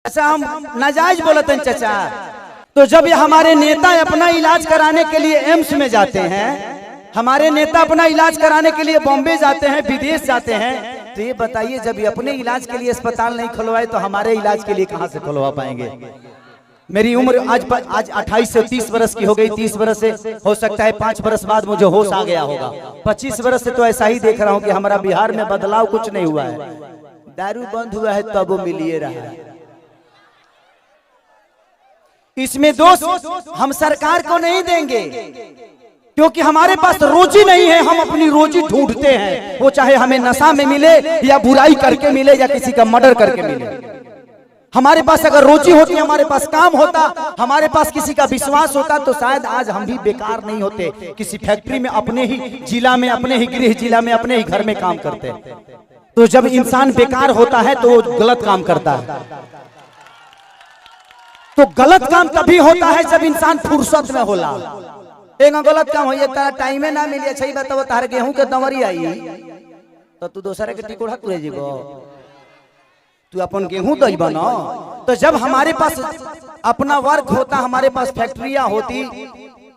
ऐसा हम नाजायज बोलते हैं चाचा। तो जब ये हमारे नेता अपना इलाज कराने के लिए एम्स में जाते हैं, हमारे नेता अपना इलाज कराने के लिए बॉम्बे जाते हैं, विदेश जाते हैं, तो ये बताइए जब ये अपने इलाज के लिए अस्पताल नहीं खुलवाए तो हमारे इलाज के लिए कहां से खुलवा पाएंगे। मेरी उम्र आज 28 से 30 बरस की हो गई। 30 बरस से हो सकता है 5 बरस बाद मुझे होश आ गया होगा। 25 बरस से तो ऐसा ही देख रहा हूं कि हमारा बिहार में बदलाव कुछ नहीं हुआ है। दारू बंद हुआ है तब वो मिलिए रहा है। इसमें दोष हम सरकार को नहीं देंगे, क्योंकि हमारे पास रोजी नहीं है। हम अपनी रोजी ढूंढते हैं, वो चाहे हमें नशा में मिले या बुराई करके मिले या किसी का मर्डर करके मिले। हमारे पास अगर रोजी होती, हमारे पास काम होता, हमारे पास किसी का विश्वास होता, तो शायद आज हम भी बेकार नहीं होते। किसी फैक्ट्री में अपने ही जिला में, अपने ही गृह जिला में, अपने ही घर में काम करते। तो जब इंसान बेकार होता है तो वो गलत काम करता है। तो गलत काम तभी होता है जब इंसान फुर्सत में होला। एक गलत काम हो टाइम ना मिले। अच्छा बताओ, तार गेहूं के दंवरी आई तो तू दूसरे के टिकोड़ा तुरे जीबो, तू अपन गेहूं दई बना। तो जब हमारे पास अपना वर्क होता, हमारे पास फैक्ट्रियां होती,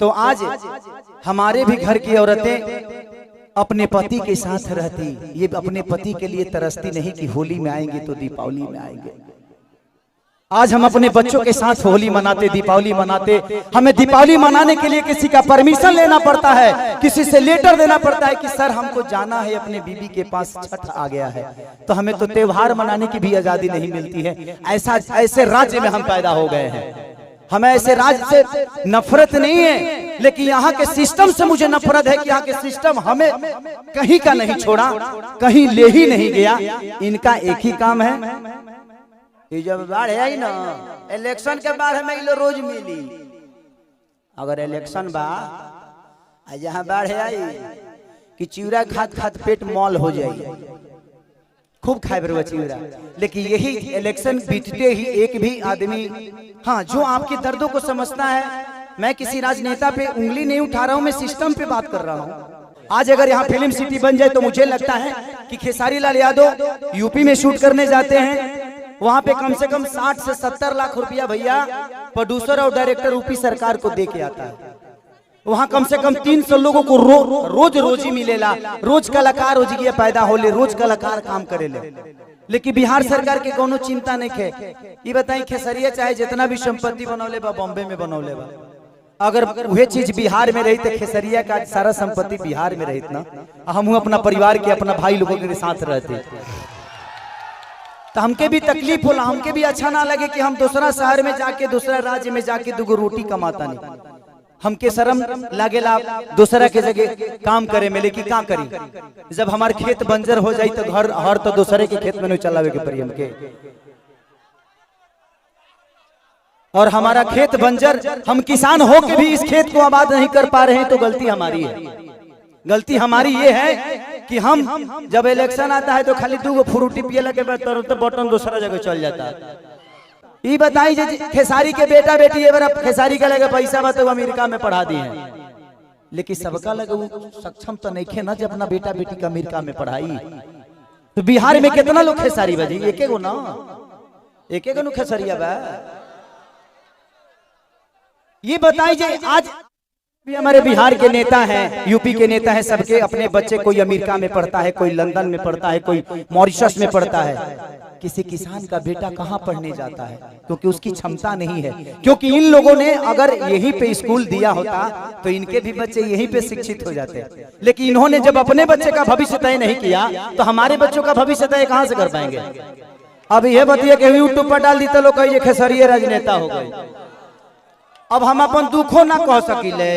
तो आज हमारे भी घर की औरतें अपने पति के साथ रहती। ये अपने पति के लिए तरसती नहीं कि होली में आएंगे तो दीपावली में आएंगे। आज हम अपने बच्चों के साथ होली मनाते, दीपावली मनाते। हमें दीपावली मनाने के लिए किसी का परमिशन लेना पड़ता है, किसी से लेटर देना पड़ता है कि सर हमको जाना है अपने बीबी के पास, छठ आ गया है। तो हमें तो त्योहार मनाने की भी आजादी नहीं मिलती है। ऐसे राज्य में हम पैदा हो गए हैं। हमें ऐसे राज्य से नफरत नहीं है, लेकिन यहाँ के सिस्टम से मुझे नफरत है कि यहाँ के सिस्टम हमें कहीं का नहीं छोड़ा, कहीं ले ही नहीं गया। इनका एक ही काम है, जब बाढ़ आई ना, इलेक्शन के बाद हमें रोज मिली। अगर इलेक्शन बा जहाँ बाढ़ आई कि चिवड़ा खात खात पेट मॉल हो जाए, खूब खाए बरुआ चिवड़ा। लेकिन यही इलेक्शन बीतते ही एक भी आदमी, हाँ, जो आपके दर्दों को समझता है। मैं किसी राजनेता पे उंगली नहीं उठा रहा हूँ, मैं सिस्टम पे बात कर रहा हूँ। आज अगर यहाँ फिल्म सिटी बन जाए तो मुझे लगता है कि खेसारी लाल यादव यूपी में शूट करने जाते हैं, वहां पे कम से कम 60 से 70 लाख रुपया भैया प्रोड्यूसर और डायरेक्टर यूपी सरकार को दे के आता है। वहां कम से कम 300 लोगों को रोज रोजी मिलेला। रोज कलाकार हो गया पैदा होले, रोज कलाकार काम करेले। लेकिन बिहार सरकार के कोनो चिंता नहीं है। ये बताई खेसरिया चाहे जितना भी संपत्ति बनौले बा बॉम्बे में बनौले बा, अगर वह चीज बिहार में रही तो खेसरिया का सारा संपत्ति बिहार में रही ना, हम अपना परिवार के, अपना भाई लोगों के साथ रहते। तो हमके भी तकलीफ होला, हमके भी अच्छा ना लगे कि हम दूसरा शहर में जाके, दूसरा राज्य में जाके दुगो रोटी कमाता नहीं। हमके शर्म लागेला दूसरा के जगह काम करे में, लेकिन क्या करी जब हमारे खेत बंजर हो जाई तो घर हर तो दूसरे के खेत में नहीं चलावे के पड़ी हमके। और हमारा खेत बंजर, हम किसान हो के भी इस खेत को आबाद नहीं कर पा रहे हैं, तो गलती हमारी है। गलती हमारी ये है कि हम जब इलेक्शन आता है तो खाली दो फ्रूटी पिए लगे तो बटन दूसरा जगह चल जाता है। ये बताई खेसारी के बेटा बेटी ये बार खेसारी का लगे पैसा बा तो अमेरिका में पढ़ा दिए हैं, लेकिन सबका लगे वो सक्षम तो नहीं खे ना जब अपना बेटा बेटी का अमेरिका में पढ़ाई। तो बिहार में कितना लोग खेसारी बजी, एक गो ना, एक नु खेसरिया बा। ये बताई जे आज भी हमारे बिहार के नेता हैं, यूपी के नेता हैं, सबके अपने बच्चे कोई अमेरिका में पढ़ता है, कोई लंदन में पढ़ता है, कोई मॉरिशस में पढ़ता है। किसी किसान का बेटा कहाँ पढ़ने जाता है, क्योंकि उसकी क्षमता नहीं है। क्योंकि इन लोगों ने अगर यहीं पे स्कूल दिया होता तो इनके भी बच्चे यहीं पे शिक्षित हो जाते। लेकिन इन्होंने जब अपने बच्चे का भविष्य तय नहीं किया तो हमारे बच्चों का भविष्य तय कहाँ से कर पाएंगे। अब यह बताइए कि यूट्यूब पर डाल दी तो लोग कहिए खेसरिया राजनेता हो गए। अब हम अपन दुखों ना कह सकिले।